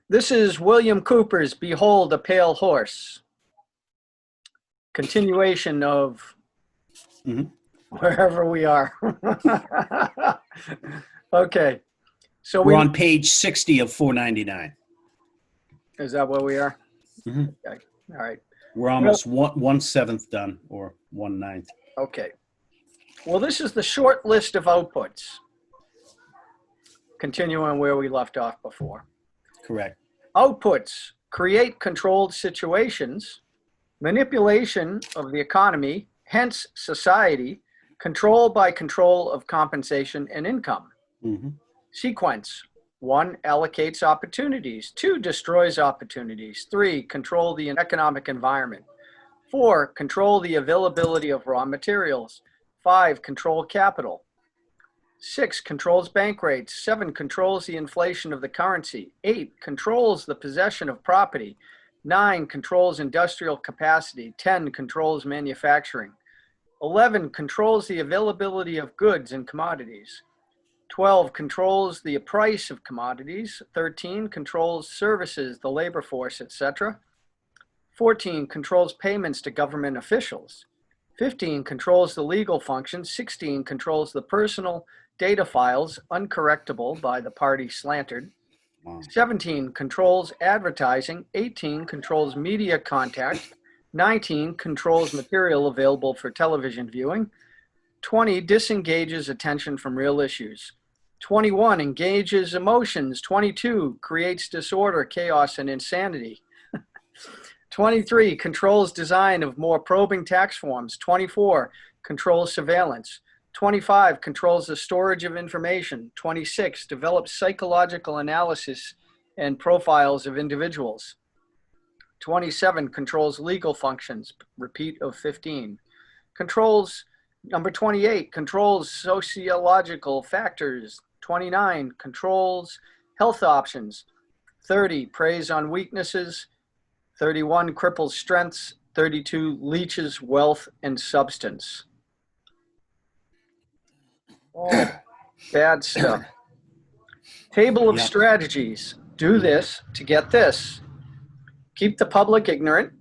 This is William Cooper's Behold a Pale Horse. Continuation of wherever we are. Okay. So we're on page 60 of 499. Is that where we are? Mm-hmm. Okay. All right. We're almost 1/7 done, or 1/9. Okay. Well, this is the short list of outputs. Continuing where we left off before. Correct. Outputs create controlled situations, manipulation of the economy, hence society, control by control of compensation and income. Mm-hmm. Sequence. 1, allocates opportunities. 2, destroys opportunities. 3, control the economic environment. 4, control the availability of raw materials. 5, control capital. 6, controls bank rates. 7, controls the inflation of the currency. 8, controls the possession of property. 9, controls industrial capacity. 10, controls manufacturing. 11, controls the availability of goods and commodities. 12, controls the price of commodities. 13, controls services, the labor force, etc. 14, controls payments to government officials. 15, controls the legal functions. 16, controls the personal data files, uncorrectable by the party slandered. 17, controls advertising. 18, controls media contact. 19, controls material available for television viewing. 20, disengages attention from real issues. 21, engages emotions. 22, creates disorder, chaos, and insanity. 23, controls design of more probing tax forms. 24, controls surveillance. 25, controls the storage of information. 26, develops psychological analysis and profiles of individuals. 27, controls legal functions. Repeat of 15. Controls, number 28, controls sociological factors. 29, controls health options. 30, preys on weaknesses. 31, cripples strengths. 32, leeches wealth and substance. All bad stuff. Table of strategies. Do this to get this. Keep the public ignorant.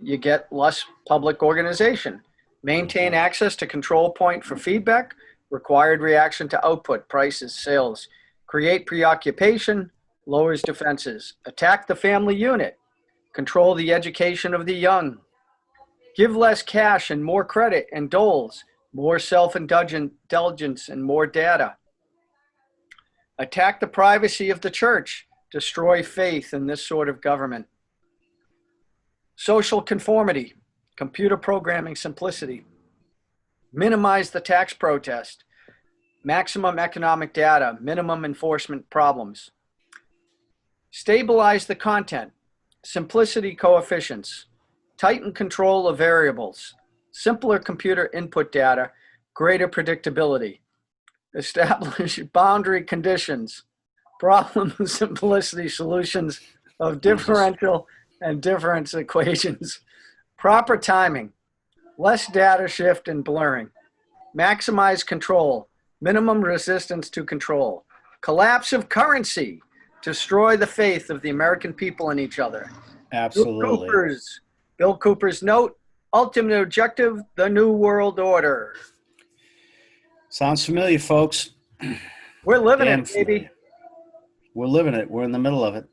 You get less public organization. Maintain access to control point for feedback. Required reaction to output, prices, sales. Create preoccupation. Lowers defenses. Attack the family unit. Control the education of the young. Give less cash and more credit and doles. More self-indulgence and more data. Attack the privacy of the church. Destroy faith in this sort of government. Social conformity. Computer programming simplicity. Minimize the tax protest. Maximum economic data. Minimum enforcement problems. Stabilize the content. Simplicity coefficients. Tighten control of variables. Simpler computer input data. Greater predictability. Establish boundary conditions. Problem simplicity solutions of differential and difference equations. Proper timing. Less data shift and blurring. Maximize control. Minimum resistance to control. Collapse of currency. Destroy the faith of the American people in each other. Absolutely. Bill Cooper's note, ultimate objective, the New World Order. Sounds familiar, folks. We're living it, baby. We're living it. We're in the middle of it.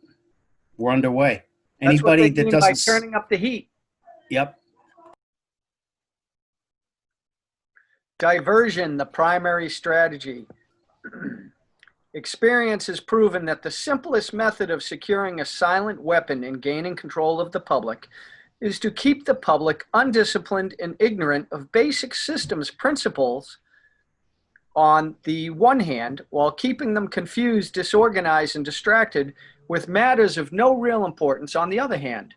We're underway. That's what they mean by turning up the heat. Yep. Diversion, the primary strategy. Experience has proven that the simplest method of securing a silent weapon and gaining control of the public is to keep the public undisciplined and ignorant of basic systems principles on the one hand, while keeping them confused, disorganized, and distracted with matters of no real importance on the other hand.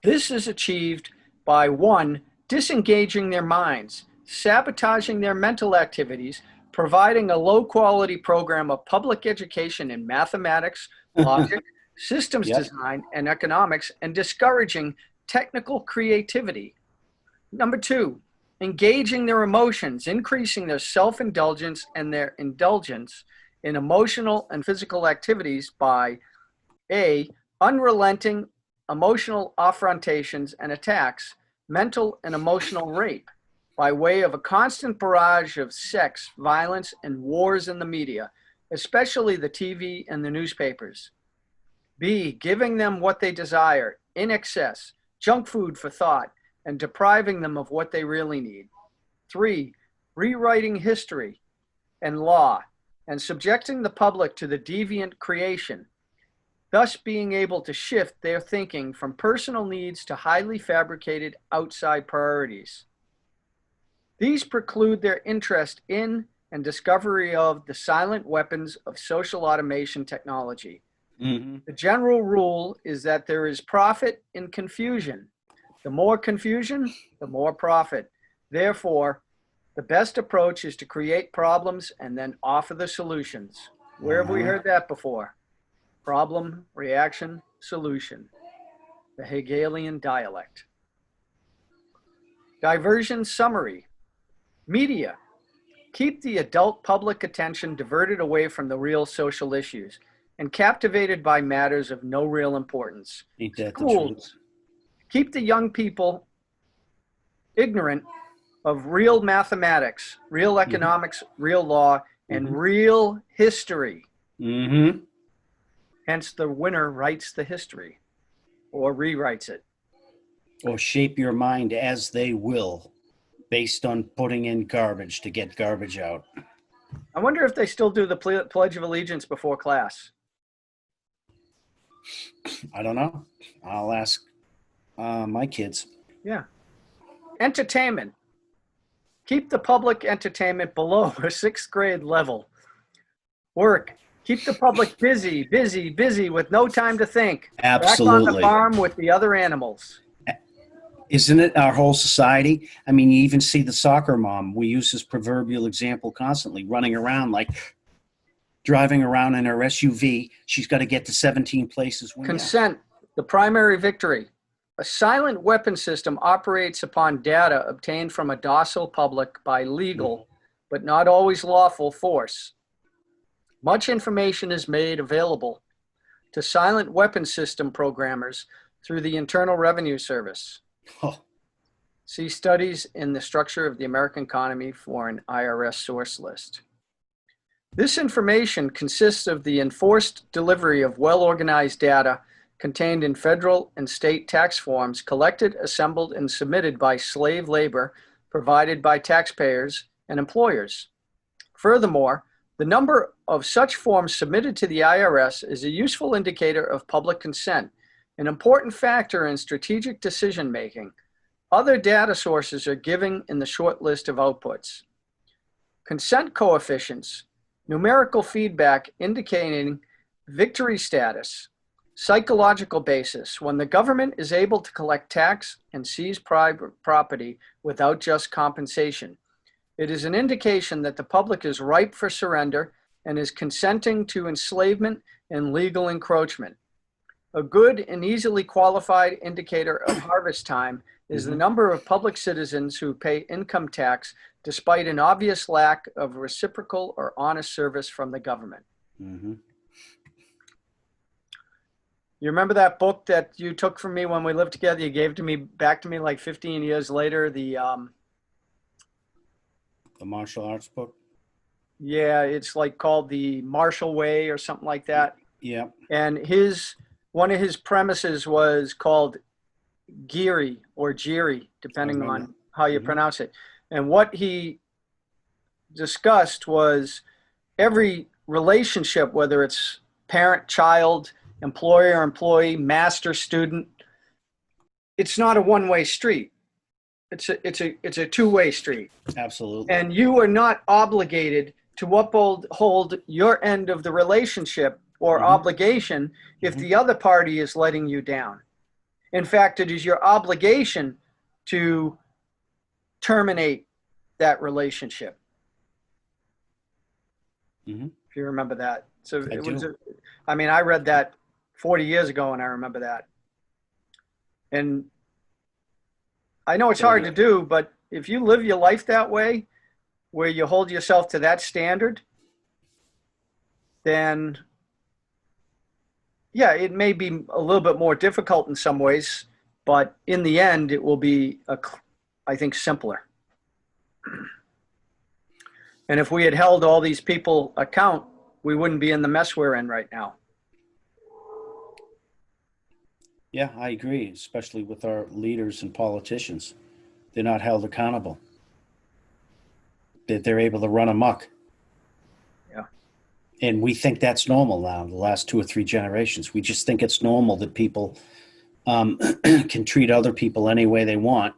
This is achieved by 1, disengaging their minds, sabotaging their mental activities, providing a low-quality program of public education in mathematics, logic, systems design, and economics, and discouraging technical creativity. Number 2, engaging their emotions, increasing their self-indulgence and their indulgence in emotional and physical activities by A, unrelenting emotional affrontations and attacks, mental and emotional rape, by way of a constant barrage of sex, violence, and wars in the media, especially the TV and the newspapers. B, giving them what they desire in excess, junk food for thought, and depriving them of what they really need. 3, rewriting history and law and subjecting the public to the deviant creation, thus being able to shift their thinking from personal needs to highly fabricated outside priorities. These preclude their interest in and discovery of the silent weapons of social automation technology. Mm-hmm. The general rule is that there is profit in confusion. The more confusion, the more profit. Therefore, the best approach is to create problems and then offer the solutions. Where have we heard that before? Problem, reaction, solution. The Hegelian dialect. Diversion summary. Media. Keep the adult public attention diverted away from the real social issues and captivated by matters of no real importance. Ain't that the truth? Schools. Keep the young people ignorant of real mathematics, real economics, real law, and real history. Mm-hmm. Hence, the winner writes the history or rewrites it. Or shape your mind as they will, based on putting in garbage to get garbage out. I wonder if they still do the Pledge of Allegiance before class. I don't know. I'll ask my kids. Yeah. Entertainment. Keep the public entertainment below a sixth grade level. Work. Keep the public busy, busy, busy with no time to think. Absolutely. Back on the farm with the other animals. Isn't it our whole society? I mean, you even see the soccer mom. We use this proverbial example constantly, running around like driving around in her SUV. She's got to get to 17 places. Consent, the primary victory. A silent weapon system operates upon data obtained from a docile public by legal, but not always lawful force. Much information is made available to silent weapon system programmers through the Internal Revenue Service. Oh. See studies in the structure of the American economy for an IRS source list. This information consists of the enforced delivery of well-organized data contained in federal and state tax forms collected, assembled, and submitted by slave labor provided by taxpayers and employers. Furthermore, the number of such forms submitted to the IRS is a useful indicator of public consent, an important factor in strategic decision-making. Other data sources are given in the short list of outputs. Consent coefficients, numerical feedback indicating victory status, psychological basis, when the government is able to collect tax and seize private property without just compensation. It is an indication that the public is ripe for surrender and is consenting to enslavement and legal encroachment. A good and easily qualified indicator of harvest time is the number of public citizens who pay income tax despite an obvious lack of reciprocal or honest service from the government. Mm-hmm. You remember that book that you took from me when we lived together? You gave to me back to me like 15 years later. The martial arts book. Yeah, it's like called The Martial Way or something like that. Yeah. And one of his premises was called Giri or Jiri, depending on how you pronounce it. And what he discussed was every relationship, whether it's parent, child, employer, employee, master, student, it's not a one-way street. It's a two-way street. Absolutely. And you are not obligated to uphold your end of the relationship or obligation if the other party is letting you down. In fact, it is your obligation to terminate that relationship. If you remember that. So I read that 40 years ago and I remember that. And I know it's hard to do, but if you live your life that way, where you hold yourself to that standard, then yeah, it may be a little bit more difficult in some ways, but in the end, it will be, I think, simpler. And if we had held all these people account, we wouldn't be in the mess we're in right now. Yeah, I agree, especially with our leaders and politicians. They're not held accountable. They're able to run amok. Yeah. And we think that's normal now, the last 2 or 3 generations. We just think it's normal that people can treat other people any way they want,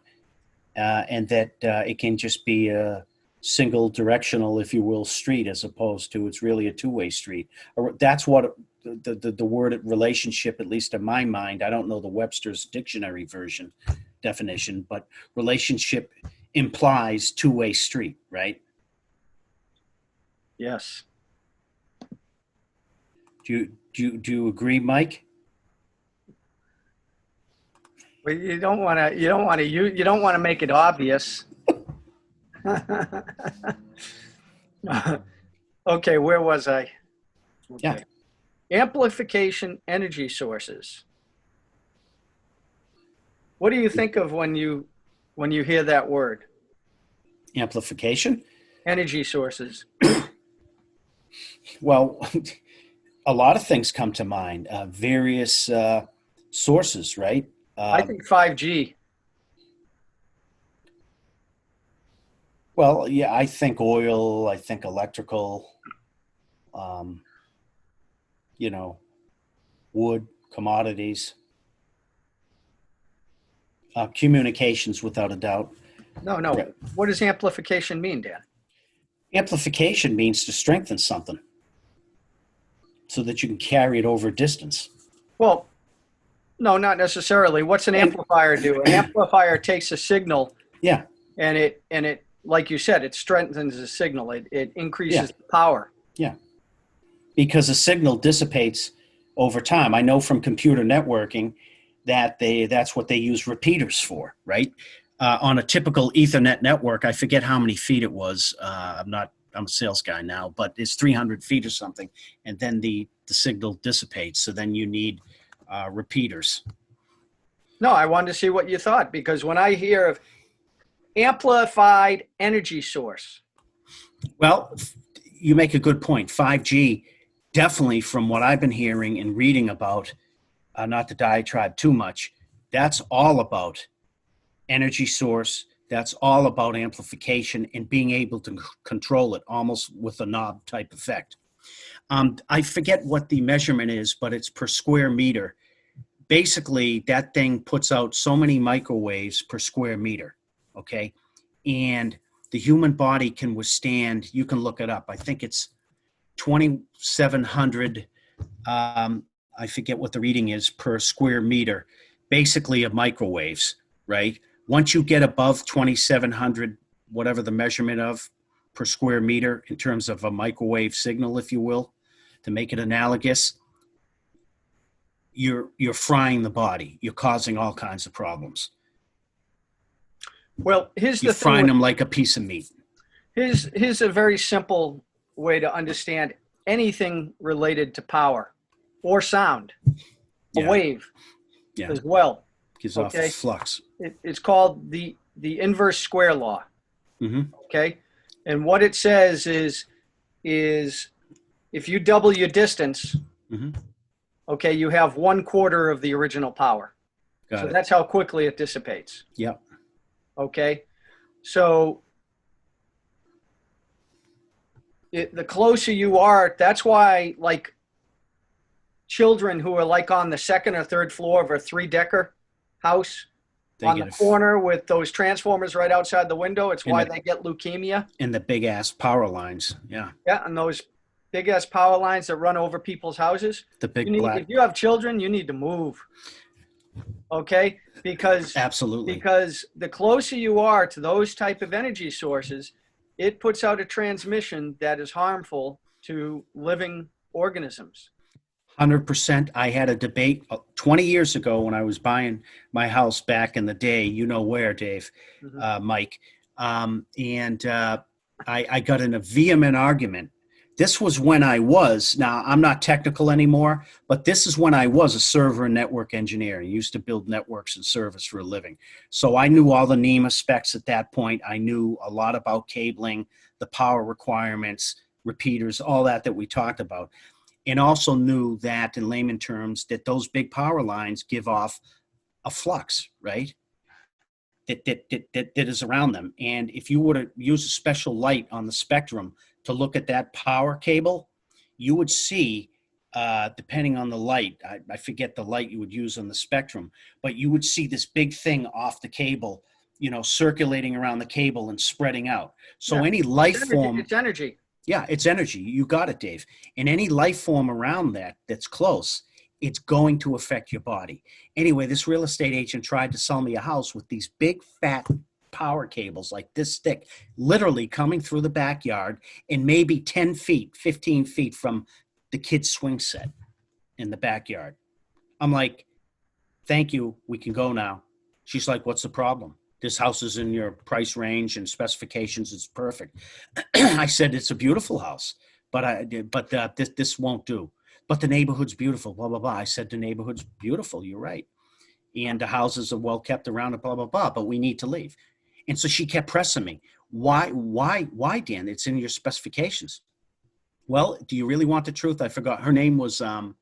and that it can just be a single directional, if you will, street, as opposed to it's really a two-way street. Or that's what the word relationship, at least in my mind, I don't know the Webster's dictionary version definition, but relationship implies two-way street, right? Yes. Do you agree, Mike? Well, you don't want to make it obvious. Okay, where was I? Okay. Yeah. Amplification energy sources. What do you think of when you hear that word? Amplification? Energy sources. Well, a lot of things come to mind. Various sources, right? I think 5G. Well, yeah, I think oil, I think electrical, wood, commodities, communications, without a doubt. No. Right. What does amplification mean, Dan? Amplification means to strengthen something so that you can carry it over distance. Well, no, not necessarily. What's an amplifier do? An amplifier takes a signal, Yeah, and it, like you said, it strengthens the signal. It increases Yeah. the power. yeah. Because a signal dissipates over time. I know from computer networking that that's what they use repeaters for, right? On a typical Ethernet network, I forget how many feet it was. I'm a sales guy now, but it's 300 feet or something. And then the signal dissipates. So then you need repeaters. No, I wanted to see what you thought, because when I hear of amplified energy source. Well, you make a good point. 5G, definitely from what I've been hearing and reading about, not to diatribe too much, that's all about energy source. That's all about amplification and being able to control it almost with a knob type effect. I forget what the measurement is, but it's per square meter. Basically, that thing puts out so many microwaves per square meter, okay? And the human body can withstand, you can look it up, I think it's 2,700, I forget what the reading is, per square meter, basically of microwaves, right? Once you get above 2,700, whatever the measurement of per square meter in terms of a microwave signal, if you will, to make it analogous, you're frying the body. You're causing all kinds of problems. Well, here's You're the thing. frying them like a piece of meat. Here's a very simple way to understand anything related to power or sound. A Yeah. wave Yeah. as well. Gives off Okay. flux. It's called the inverse square law. Mm-hmm. Okay. And what it says is if you double your distance, Mm-hmm. okay, you have 1/4 of the original power. Got So it. that's how quickly it dissipates. Yep. Okay. So the closer you are, that's why, like, children who are like on the second or third floor of a 3-decker house They on get the corner with those transformers right outside the window, it's why they get leukemia. and the big ass power lines. Yeah. Yeah, and those big ass power lines that run over people's houses. The big black. If you have children, you need to move. Okay? Because Absolutely. the closer you are to those type of energy sources, it puts out a transmission that is harmful to living organisms. 100%. I had a debate 20 years ago when I was buying my house back in the day, you know where, Dave, Mhm. Mike. I got in a vehement argument This was when I was, now I'm not technical anymore, but this is when I was a server and network engineer. I used to build networks and servers for a living. So I knew all the NEMA specs at that point. I knew a lot about cabling, the power requirements, repeaters, all that we talked about. And also knew that in layman terms, that those big power lines give off a flux, right? That is around them. And if you were to use a special light on the spectrum to look at that power cable, you would see, depending on the light, I forget the light you would use on the spectrum, but you would see this big thing off the cable, you know, circulating around the cable and spreading out. So Yeah. any life form, It's energy. yeah, it's energy. You got it, Dave. And any life form around that that's close, it's going to affect your body. Anyway, this real estate agent tried to sell me a house with these big fat power cables like this thick, literally coming through the backyard and maybe 10 feet, 15 feet from the kids' swing set in the backyard. I'm like, thank you, we can go now. She's like, what's the problem? This house is in your price range and specifications. It's perfect. I said, it's a beautiful house, but this won't do. But the neighborhood's beautiful, blah, blah, blah. I said, the neighborhood's beautiful. You're right. And the houses are well kept around it, blah, blah, blah, but we need to leave. And so she kept pressing me. Why, Dan? It's in your specifications. Well, do you really want the truth? I forgot. Her name was, what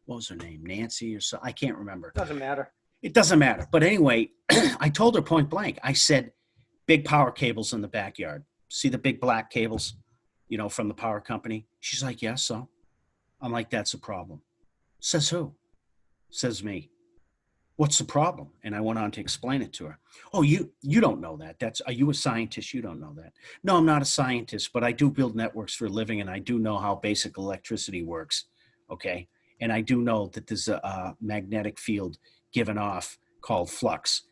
was her name? Nancy or so? I can't remember. Doesn't matter. It doesn't matter. But anyway, I told her point blank. I said, big power cables in the backyard. See the big black cables, you know, from the power company? She's like, yes, so. I'm like, that's a problem. Says who? Says me. What's the problem? And I went on to explain it to her. Oh, you don't know that. Are you a scientist? You don't know that. No, I'm not a scientist, but I do build networks for a living, and I do know how basic electricity works. Okay. And I do know that there's a magnetic field given off called flux.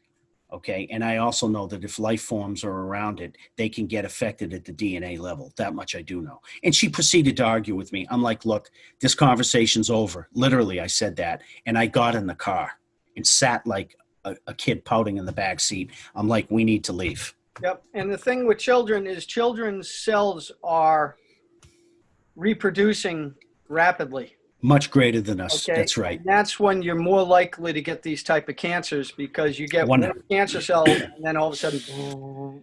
Okay. And I also know that if life forms are around it, they can get affected at the DNA level. That much I do know. And she proceeded to argue with me. I'm like, look, this conversation's over. Literally, I said that. And I got in the car and sat like a kid pouting in the back seat. I'm like, we need to leave. Yep. And the thing with children is children's cells are reproducing rapidly. Much greater than us. Okay. That's right. And that's when you're more likely to get these type of cancers, because you get one cancer cell and then all of a sudden.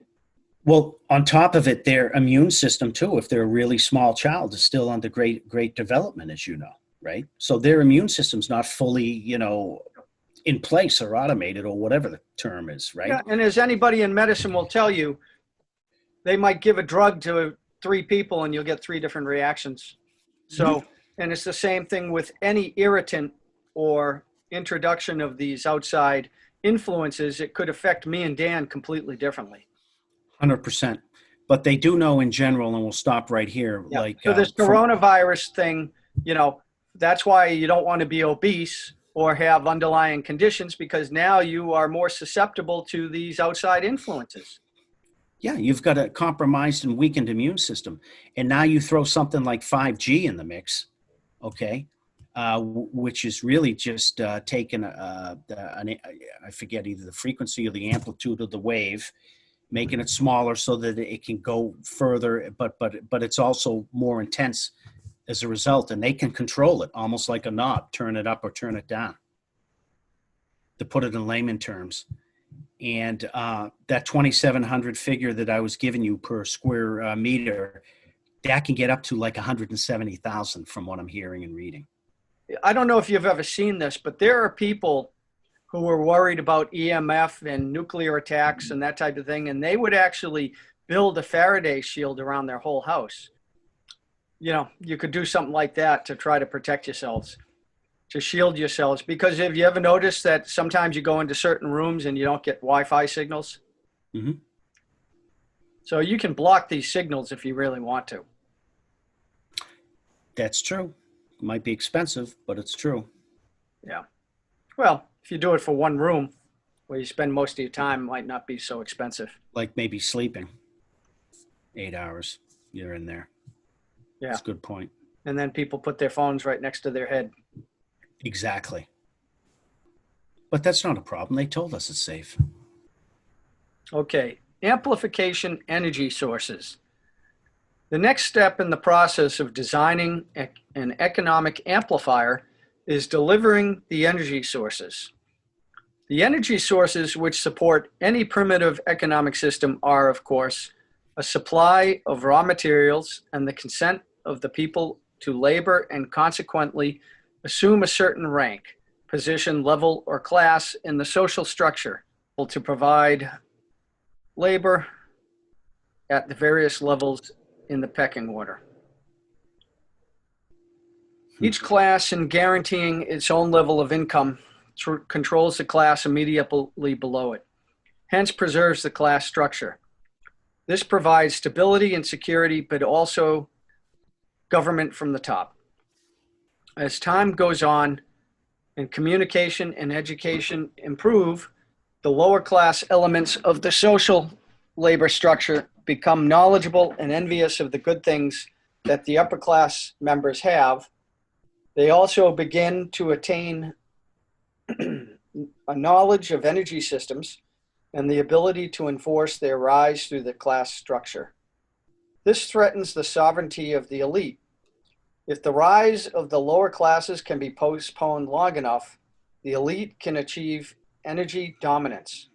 Well, on top of it, their immune system too, if they're a really small child, is still under great development, as you know, right? So their immune system's not fully, you know, in place or automated or whatever the term is, right? Yeah, and as anybody in medicine will tell you, they might give a drug to 3 people and you'll get 3 different reactions. So, and it's the same thing with any irritant or introduction of these outside influences. It could affect me and Dan completely differently. 100%. But they do know in general, and we'll stop right here. Yeah. Like so this coronavirus thing, you know, that's why you don't want to be obese or have underlying conditions, because now you are more susceptible to these outside influences. Yeah, you've got a compromised and weakened immune system. And now you throw something like 5G in the mix, okay, which is really just taking, I forget either the frequency or the amplitude of the wave, making it smaller so that it can go further, but it's also more intense as a result, and they can control it almost like a knob, turn it up or turn it down, to put it in layman terms. And that 2,700 figure that I was giving you per square meter, that can get up to like 170,000 from what I'm hearing and reading. I don't know if you've ever seen this, but there are people who are worried about EMF and nuclear attacks and that type of thing, and they would actually build a Faraday shield around their whole house. You know, you could do something like that to try to protect yourselves, to shield yourselves. Because have you ever noticed that sometimes you go into certain rooms and you don't get Wi-Fi signals? Mm-hmm. So you can block these signals if you really want to. That's true. It might be expensive, but it's true. Yeah. Well, if you do it for one room where you spend most of your time, it might not be so expensive. Like maybe sleeping 8 hours, you're in there. Yeah. That's a good point. And then people put their phones right next to their head. Exactly. But that's not a problem. They told us it's safe. Okay. Amplification energy sources. The next step in the process of designing an economic amplifier is delivering the energy sources. The energy sources which support any primitive economic system are, of course, a supply of raw materials and the consent of the people to labor and consequently assume a certain rank, position, level, or class in the social structure to provide labor at the various levels in the pecking order. Each class, in guaranteeing its own level of income, controls the class immediately below it, hence preserves the class structure. This provides stability and security, but also government from the top. As time goes on and communication and education improve, the lower class elements of the social labor structure become knowledgeable and envious of the good things that the upper class members have. They also begin to attain a knowledge of energy systems and the ability to enforce their rise through the class structure. This threatens the sovereignty of the elite. If the rise of the lower classes can be postponed long enough, the elite can achieve energy dominance,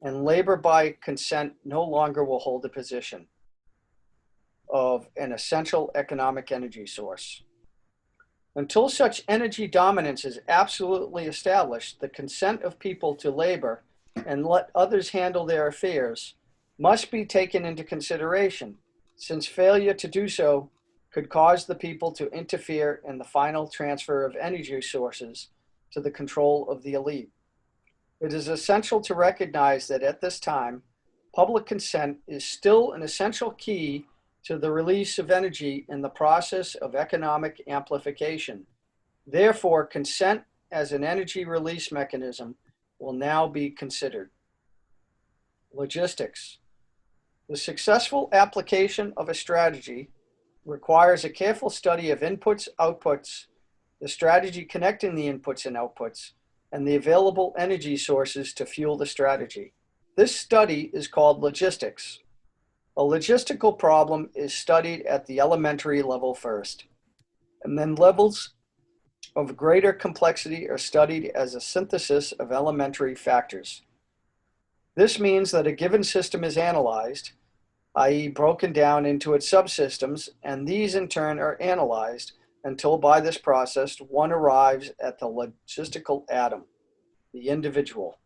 and labor by consent no longer will hold the position of an essential economic energy source. Until such energy dominance is absolutely established, the consent of people to labor and let others handle their affairs must be taken into consideration, since failure to do so could cause the people to interfere in the final transfer of energy sources to the control of the elite. It is essential to recognize that at this time, public consent is still an essential key to the release of energy in the process of economic amplification. Therefore, consent as an energy release mechanism will now be considered. Logistics. The successful application of a strategy requires a careful study of inputs, outputs, the strategy connecting the inputs and outputs, and the available energy sources to fuel the strategy. This study is called logistics. A logistical problem is studied at the elementary level first, and then levels of greater complexity are studied as a synthesis of elementary factors. This means that a given system is analyzed, i.e. broken down into its subsystems, and these in turn are analyzed until by this process one arrives at the logistical atom, the individual.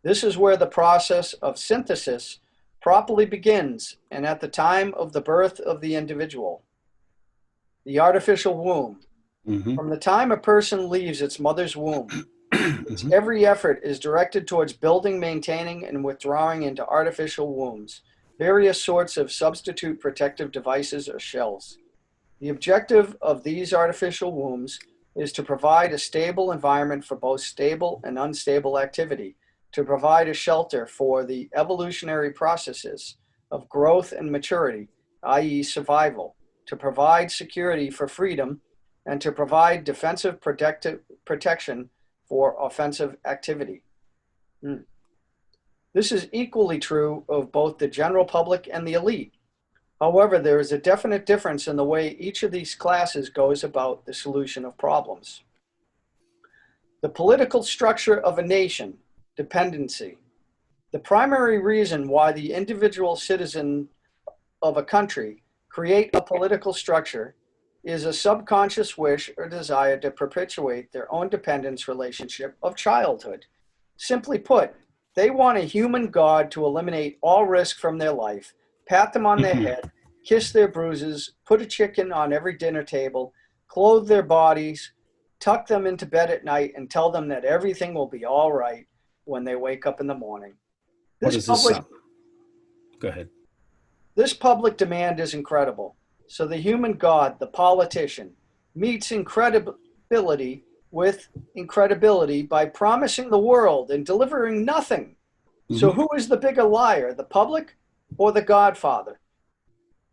This is where the process of synthesis properly begins, and at the time of the birth of the individual. The artificial womb. From the time a person leaves its mother's womb, its every effort is directed towards building, maintaining, and withdrawing into artificial wombs, various sorts of substitute protective devices or shells. The objective of these artificial wombs is to provide a stable environment for both stable and unstable activity, to provide a shelter for the evolutionary processes of growth and maturity, i.e. survival, to provide security for freedom, and to provide defensive protection for offensive activity. This is equally true of both the general public and the elite. However, there is a definite difference in the way each of these classes goes about the solution of problems. The political structure of a nation, dependency. The primary reason why the individual citizen of a country create a political structure is a subconscious wish or desire to perpetuate their own dependence relationship of childhood. Simply put, they want a human God to eliminate all risk from their life, pat them on their head, kiss their bruises, put a chicken on every dinner table, clothe their bodies, tuck them into bed at night, and tell them that everything will be all right when they wake up in the morning. What is this? Go ahead. This public demand is incredible. So the human God, the politician, meets incredibility with incredibility by promising the world and delivering nothing. So who is the bigger liar, the public or the Godfather?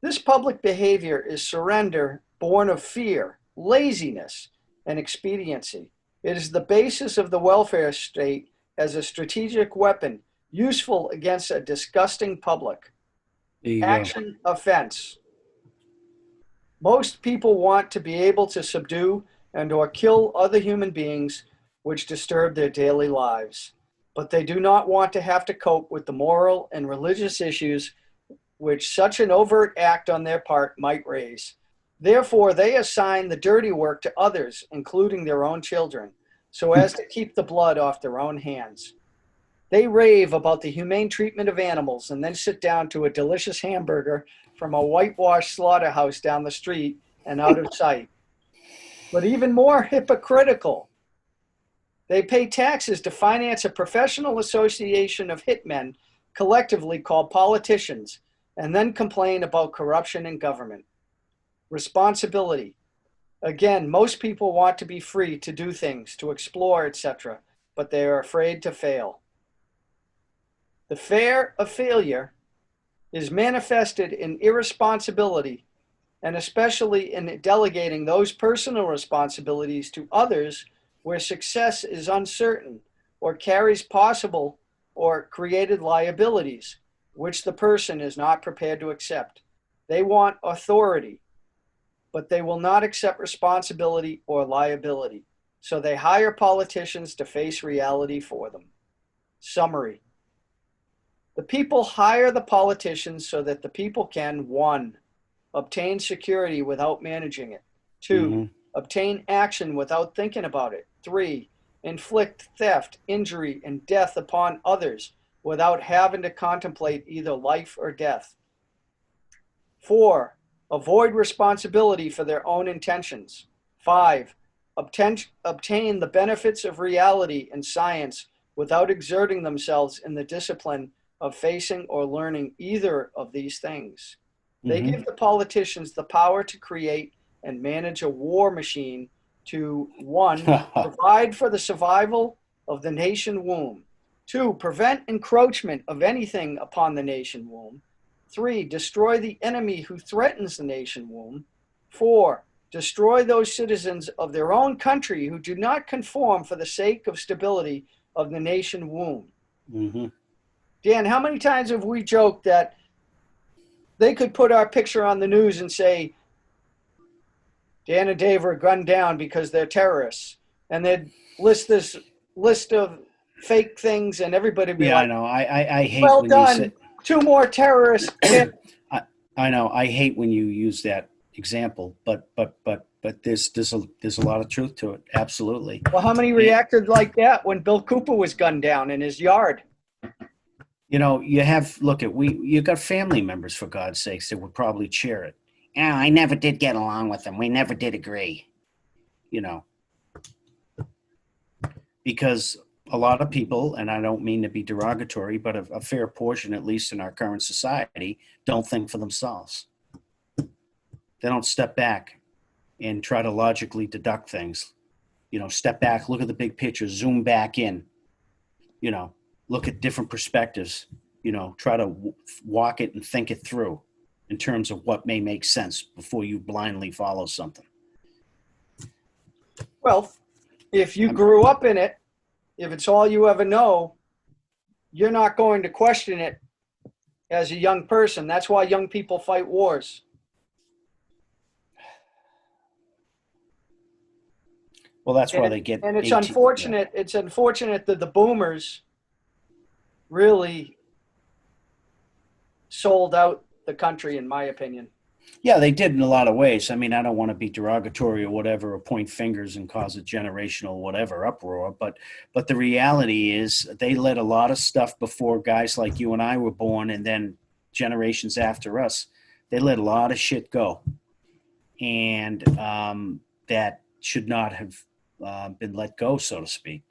This public behavior is surrender born of fear, laziness, and expediency. It is the basis of the welfare state as a strategic weapon useful against a disgusting public. There you go. Action offense. Most people want to be able to subdue and or kill other human beings which disturb their daily lives, but they do not want to have to cope with the moral and religious issues which such an overt act on their part might raise. Therefore, they assign the dirty work to others, including their own children, so as to keep the blood off their own hands. They rave about the humane treatment of animals and then sit down to a delicious hamburger from a whitewashed slaughterhouse down the street and out of sight. But even more hypocritical, they pay taxes to finance a professional association of hitmen, collectively called politicians, and then complain about corruption in government. Responsibility. Again, most people want to be free to do things, to explore, etc., but they are afraid to fail. The fear of failure is manifested in irresponsibility, and especially in delegating those personal responsibilities to others where success is uncertain or carries possible or created liabilities, which the person is not prepared to accept. They want authority, but they will not accept responsibility or liability. So they hire politicians to face reality for them. Summary. The people hire the politicians so that the people can, 1, obtain security without managing it. 2, obtain action without thinking about it. 3, inflict theft, injury, and death upon others without having to contemplate either life or death. 4, avoid responsibility for their own intentions. 5, obtain the benefits of reality and science without exerting themselves in the discipline of facing or learning either of these things. They give the politicians the power to create and manage a war machine to 1, provide for the survival of the nation womb. 2, prevent encroachment of anything upon the nation womb. 3, destroy the enemy who threatens the nation womb. 4, destroy those citizens of their own country who do not conform for the sake of stability of the nation womb. Dan, how many times have we joked that they could put our picture on the news and say, Dan and Dave are gunned down because they're terrorists, and they'd list this list of fake things, and everybody would be like, I know. I hate well when done, you say, 2 more terrorists. I know. I hate when you use that example, but there's a lot of truth to it. Absolutely. Well, how many reacted like that when Bill Cooper was gunned down in his yard? You know, you got family members, for God's sakes, that would probably cheer it. Yeah, I never did get along with them. We never did agree. You know, because a lot of people, and I don't mean to be derogatory, but a fair portion, at least in our current society, don't think for themselves. They don't step back and try to logically deduct things. You know, step back, look at the big picture, zoom back in, you know, look at different perspectives, you know, try to walk it and think it through in terms of what may make sense before you blindly follow something. Well, if you grew up in it, if it's all you ever know, you're not going to question it as a young person. That's why young people fight wars. Well, that's why they get. And it's 18, unfortunate. Yeah. It's unfortunate that the boomers really sold out the country, in my opinion. Yeah, they did in a lot of ways. I mean, I don't want to be derogatory or whatever, or point fingers and cause a generational whatever uproar, but the reality is they let a lot of stuff before guys like you and I were born, and then generations after us, they let a lot of shit go, and that should not have been let go, so to speak.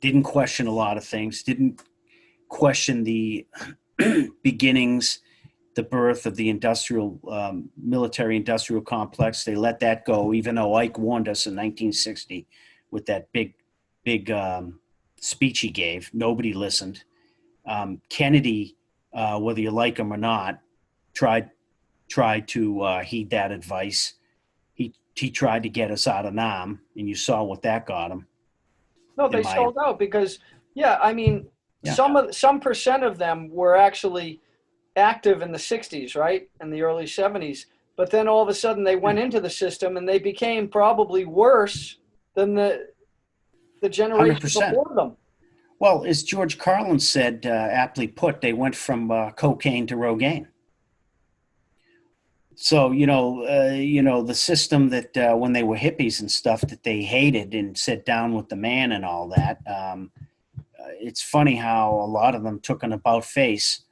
Didn't question a lot of things. Didn't question the beginnings, the birth of the military-industrial complex. They let that go, even though Ike warned us in 1960 with that big speech he gave. Nobody listened. Kennedy, whether you like him or not, tried to heed that advice. He tried to get us out of Nam, and you saw what that got him. No, they sold out because, yeah, I mean, some percent of them were actually active in the 60s, right? In the early 70s. But then all of a sudden they went into the system and they became probably worse than the generation 100%. before them. Well, as George Carlin said, aptly put, they went from cocaine to Rogaine. So the system that when they were hippies and stuff that they hated and said down with the man and all that. It's funny how a lot of them took an about face,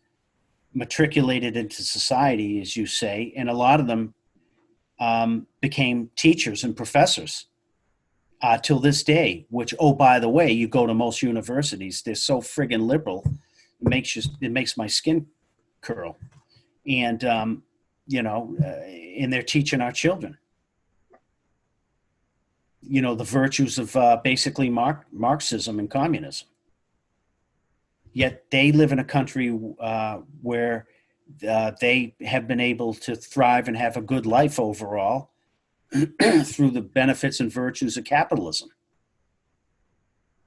matriculated into society, as you say, and a lot of them became teachers and professors till this day. Which, oh, by the way, you go to most universities, they're so friggin' liberal, it makes my skin curl, and and they're teaching our children, the virtues of basically Marxism and communism. Yet they live in a country where they have been able to thrive and have a good life overall through the benefits and virtues of capitalism.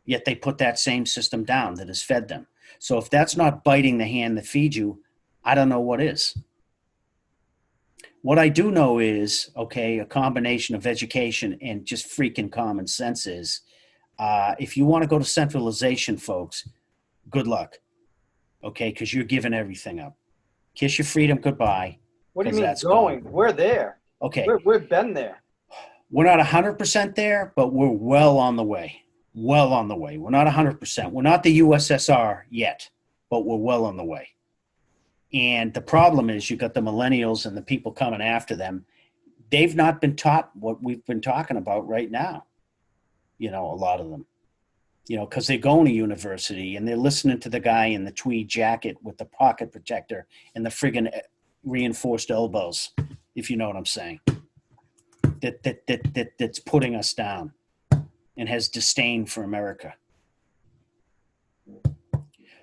Yet they put that same system down that has fed them. So if that's not biting the hand that feeds you, I don't know what is. What I do know is, okay, a combination of education and just freaking common sense is, if you want to go to centralization, folks, good luck, okay, because you're giving everything up. Kiss your freedom goodbye. What do you mean going? Gone. We're there. Okay. We've been there. We're not 100% there, but we're well on the way. Well on the way. We're not 100%. We're not the USSR yet, but we're well on the way. And the problem is you got the millennials and the people coming after them. They've not been taught what we've been talking about right now. A lot of them. Because they're going to university and they're listening to the guy in the tweed jacket with the pocket protector and the friggin' reinforced elbows, if you know what I'm saying. That's putting us down and has disdain for America.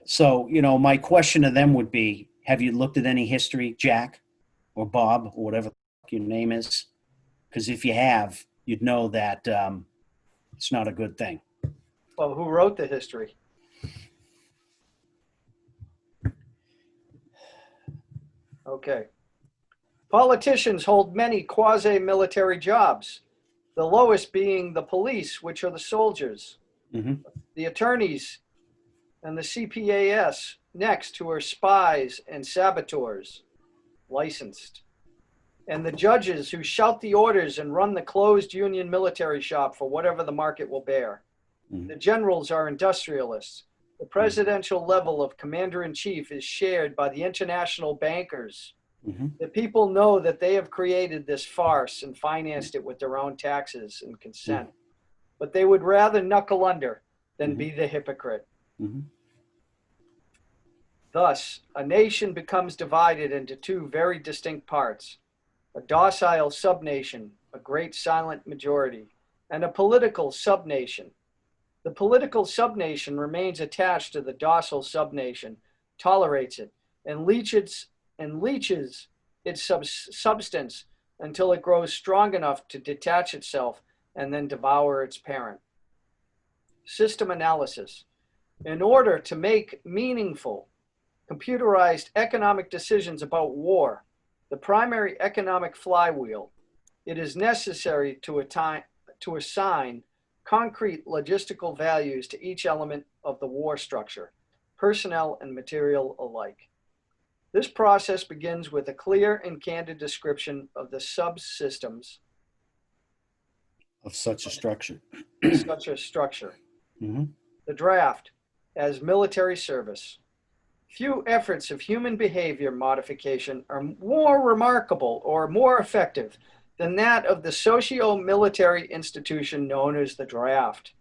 So, my question to them would be, have you looked at any history, Jack or Bob or whatever your name is? Because if you have, you'd know that it's not a good thing. Well, who wrote the history? Okay. Politicians hold many quasi-military jobs, the lowest being the police, which are the soldiers, the attorneys, and the CPAS, next, who are spies and saboteurs, licensed, and the judges who shout the orders and run the closed union military shop for whatever the market will bear. The generals are industrialists. The presidential level of commander-in-chief is shared by the international bankers. The people know that they have created this farce and financed it with their own taxes and consent. But they would rather knuckle under than be the hypocrite. Thus, a nation becomes divided into two very distinct parts: a docile subnation, a great silent majority, and a political subnation. The political subnation remains attached to the docile subnation, tolerates it, and leeches its substance until it grows strong enough to detach itself and then devour its parent. System analysis. In order to make meaningful, computerized economic decisions about war, the primary economic flywheel, it is necessary to assign concrete logistical values to each element of the war structure, personnel and material alike. This process begins with a clear and candid description of the subsystems of such a structure. The draft as military service. Few efforts of human behavior modification are more remarkable or more effective than that of the socio-military institution known as the draft.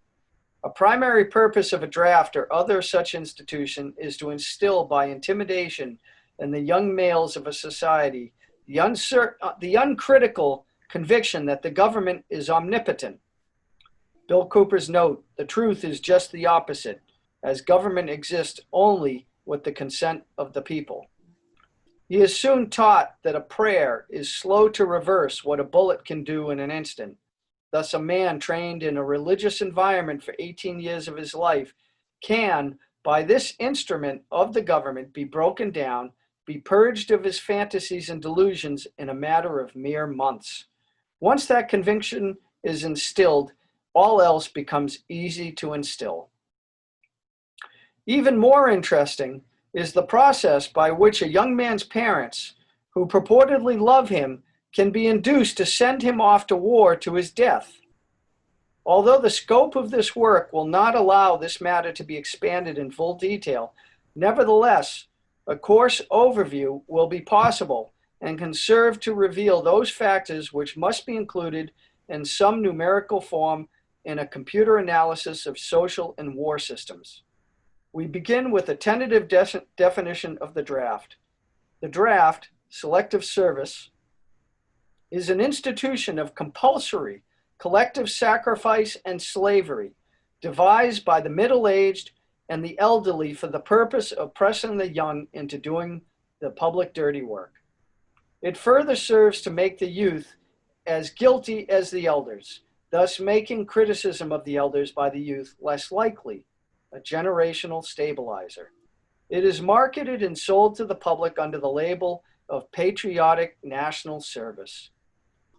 A primary purpose of a draft or other such institution is to instill by intimidation in the young males of a society the uncritical conviction that the government is omnipotent. Bill Cooper's note, the truth is just the opposite, as government exists only with the consent of the people. He is soon taught that a prayer is slow to reverse what a bullet can do in an instant. Thus, a man trained in a religious environment for 18 years of his life can, by this instrument of the government, be broken down be purged of his fantasies and delusions in a matter of mere months. Once that conviction is instilled, all else becomes easy to instill. Even more interesting is the process by which a young man's parents, who purportedly love him, can be induced to send him off to war to his death. Although the scope of this work will not allow this matter to be expanded in full detail, nevertheless, a course overview will be possible and can serve to reveal those factors which must be included in some numerical form in a computer analysis of social and war systems. We begin with a tentative definition of the draft. The draft, selective service, is an institution of compulsory collective sacrifice and slavery devised by the middle-aged and the elderly for the purpose of pressing the young into doing the public dirty work. It further serves to make the youth as guilty as the elders, thus making criticism of the elders by the youth less likely, a generational stabilizer. It is marketed and sold to the public under the label of patriotic national service.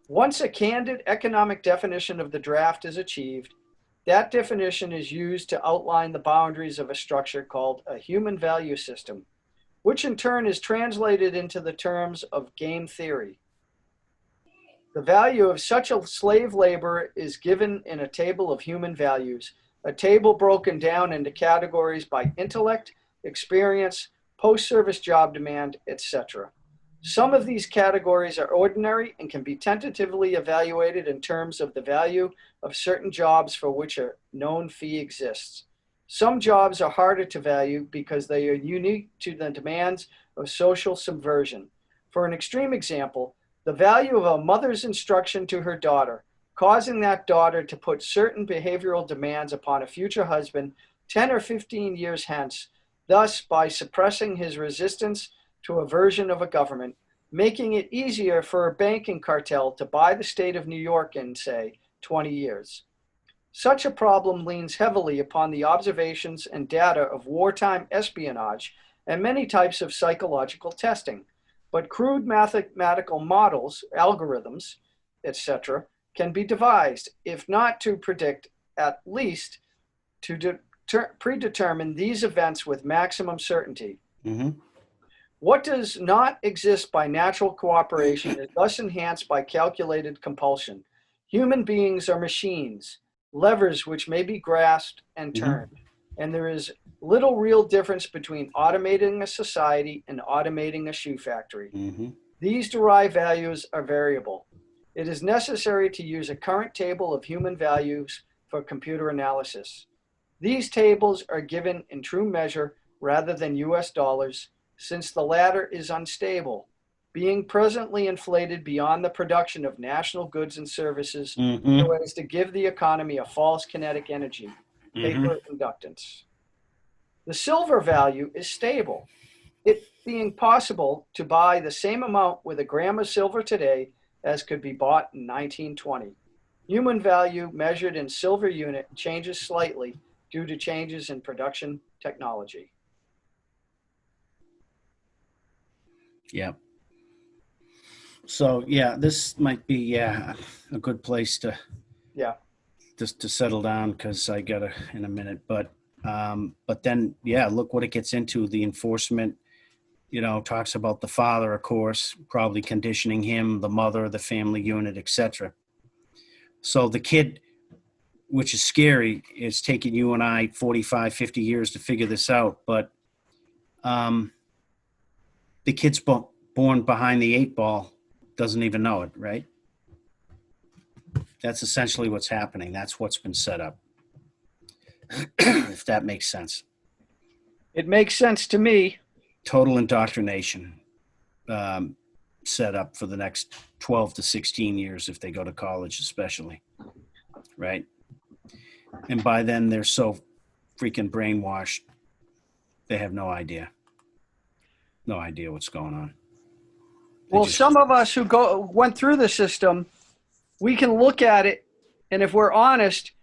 Once a candid economic definition of the draft is achieved, that definition is used to outline the boundaries of a structure called a human value system, which in turn is translated into the terms of game theory. The value of such a slave laborer is given in a table of human values, a table broken down into categories by intellect, experience, post-service job demand, etc. Some of these categories are ordinary and can be tentatively evaluated in terms of the value of certain jobs for which a known fee exists. Some jobs are harder to value because they are unique to the demands of social subversion. For an extreme example, the value of a mother's instruction to her daughter, causing that daughter to put certain behavioral demands upon a future husband 10 or 15 years hence, thus by suppressing his resistance to a version of a government, making it easier for a banking cartel to buy the state of New York in, say, 20 years. Such a problem leans heavily upon the observations and data of wartime espionage and many types of psychological testing. But crude mathematical models, algorithms, etc., can be devised, if not to predict, at least to predetermine these events with maximum certainty. Mm-hmm. What does not exist by natural cooperation is thus enhanced by calculated compulsion. Human beings are machines, levers which may be grasped and turned. And there is little real difference between automating a society and automating a shoe factory. These derived values are variable. It is necessary to use a current table of human values for computer analysis. These tables are given in true measure rather than US dollars, since the latter is unstable, being presently inflated beyond the production of national goods and services so as to give the economy a false kinetic energy, paper inductance. The silver value is stable, it being possible to buy the same amount with a gram of silver today as could be bought in 1920. Human value measured in silver unit changes slightly due to changes in production technology. Yeah. So yeah, this might be a good place to just to settle down, because I gotta in a minute. But then look what it gets into. The enforcement, talks about the father, of course, probably conditioning him, the mother, the family unit, etc. So the kid, which is scary, it's taken you and I 45, 50 years to figure this out, but the kid's born behind the 8 ball doesn't even know it, right? That's essentially what's happening. That's what's been set up. If that makes sense. It makes sense to me. Total indoctrination set up for the next 12 to 16 years if they go to college especially, right? And by then they're so freaking brainwashed, they have no idea. No idea what's going on. Well, some of us who went through the system, we can look at it, and if we're honest,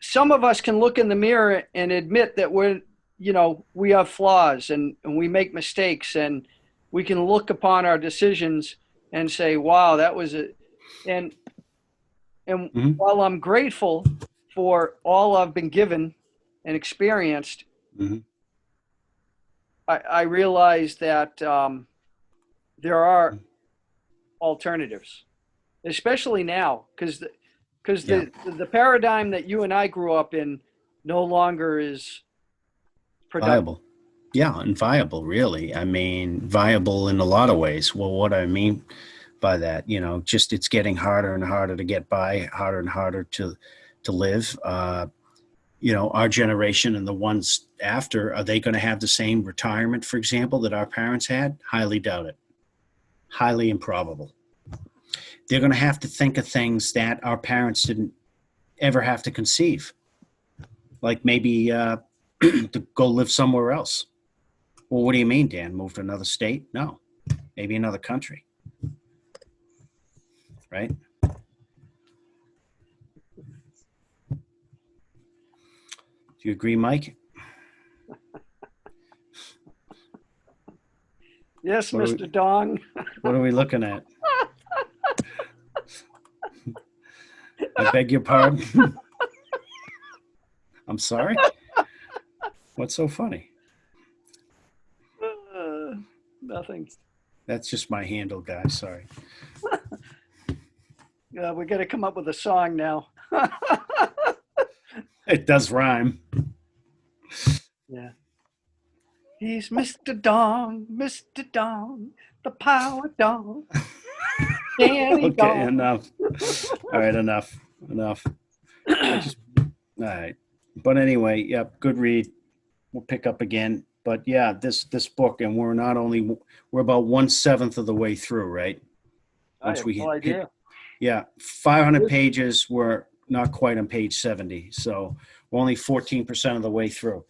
some of us can look in the mirror and admit that we have flaws and we make mistakes, and we can look upon our decisions and say, wow, that was it. And while I'm grateful for all I've been given and experienced, I realize that there are alternatives, especially now, because the paradigm that you and I grew up in no longer is productive. Viable. Yeah, and viable, really. I mean, viable in a lot of ways. Well, what I mean by that, just it's getting harder and harder to get by, harder and harder to live. Our generation and the ones after, are they going to have the same retirement, for example, that our parents had? Highly doubt it. Highly improbable. They're going to have to think of things that our parents didn't ever have to conceive. Like maybe to go live somewhere else. Well, what do you mean, Dan? Move to another state? No. Maybe another country. Right? Do you agree, Mike? Yes, Mr. Dong. What are we looking at? I beg your pardon? I'm sorry? What's so funny? Nothing. That's just my handle, guys. Sorry. Yeah, we got to come up with a song now. It does rhyme. Yeah. He's Mr. Dong, the power dong. Danny Okay, Dong. enough. All right, enough. All right. But anyway, yep, good read. We'll pick up again. But yeah, this book, and we're about 1/7 of the way through, right? I have no idea. Yeah, 500 pages. We're not quite on page 70, so we're only 14% of the way through.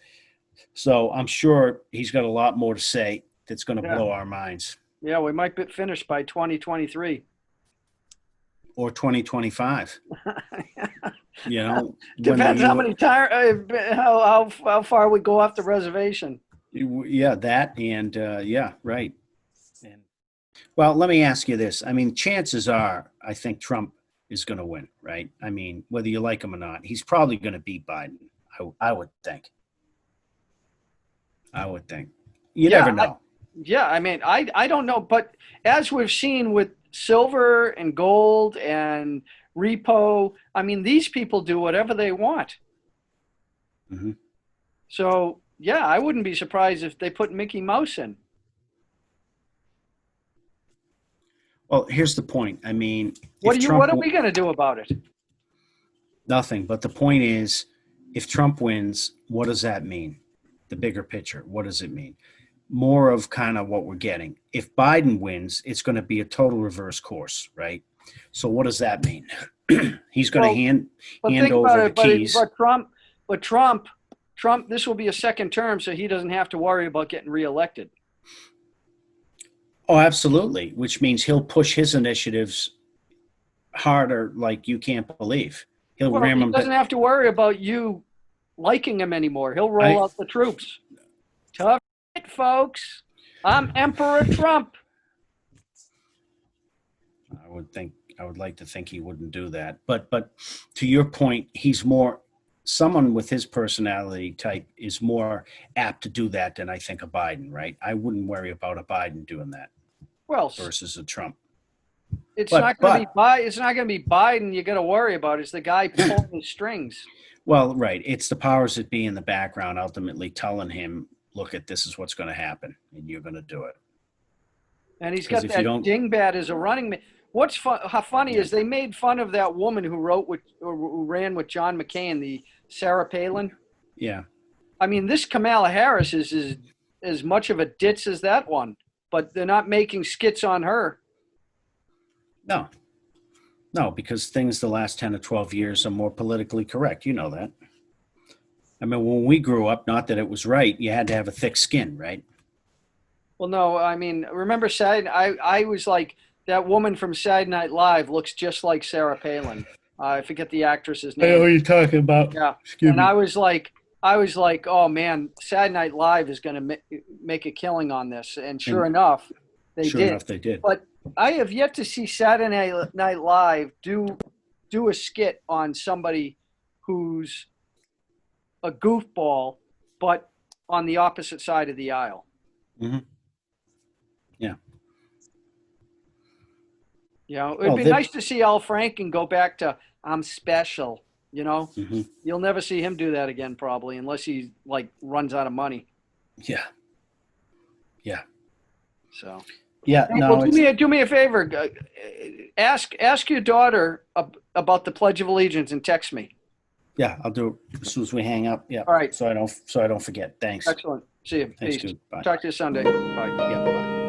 So I'm sure he's got a lot more to say that's going to blow our minds. Yeah, we might be finished by 2023. Or 2025. Depends how many time, how far we go off the reservation. Yeah, that and right. And well, let me ask you this. I mean, chances are, I think Trump is going to win, right? I mean, whether you like him or not, he's probably going to beat Biden. I would think. You never know. I don't know, but as we've seen with silver and gold and repo, I mean, these people do whatever they want. Mm-hmm. So, yeah, I wouldn't be surprised if they put Mickey Mouse in. Well, here's the point. I mean, what are we going to do about it? Nothing. But the point is, if Trump wins, what does that mean? The bigger picture. What does it mean? More of kind of what we're getting. If Biden wins, it's going to be a total reverse course, right? So what does that mean? He's going to hand over the keys. But Trump, this will be a second term, so he doesn't have to worry about getting reelected. Oh, absolutely. Which means he'll push his initiatives harder like you can't believe. He doesn't have to worry about you liking him anymore. He'll roll out the troops. Tough shit, folks. I'm Emperor Trump. I would like to think he wouldn't do that. But to your point, someone with his personality type is more apt to do that than I think a Biden, right? I wouldn't worry about a Biden doing that. Well, versus a Trump. It's not going to be Biden you got to worry about. It's the guy pulling the strings. Well, right. It's the powers that be in the background ultimately telling him, look, this is what's going to happen, and you're going to do it. And he's got that dingbat as a running mate. How funny is they made fun of that woman who ran with John McCain, the Sarah Palin. Yeah. I mean, this Kamala Harris is as much of a ditz as that one, but they're not making skits on her. No, because things the last 10 or 12 years are more politically correct. You know that. I mean, when we grew up, not that it was right, you had to have a thick skin, right? Well, no, I mean, remember I was like, that woman from Saturday Night Live looks just like Sarah Palin. I forget the actress's name. I know who you're talking about. Yeah. Excuse me. I was like, oh man, Saturday Night Live is going to make a killing on this. And sure enough, They Sure did. enough, they did. But I have yet to see Saturday Night Live do a skit on somebody who's a goofball, but on the opposite side of the aisle. Mm-hmm. Yeah. You know, it'd be nice to see Al Franken go back to "I'm special." You know, Mm-hmm. you'll never see him do that again, probably, unless he like runs out of money. Yeah. Yeah. So. Yeah. Hey, No. well, do me a favor. Ask your daughter about the Pledge of Allegiance and text me. Yeah, I'll do it as soon as we hang up. Yeah. All right. So I don't forget. Thanks. Excellent. See you. Thanks, Peace. dude. Bye. Talk to you Sunday. Bye. Yeah. Bye.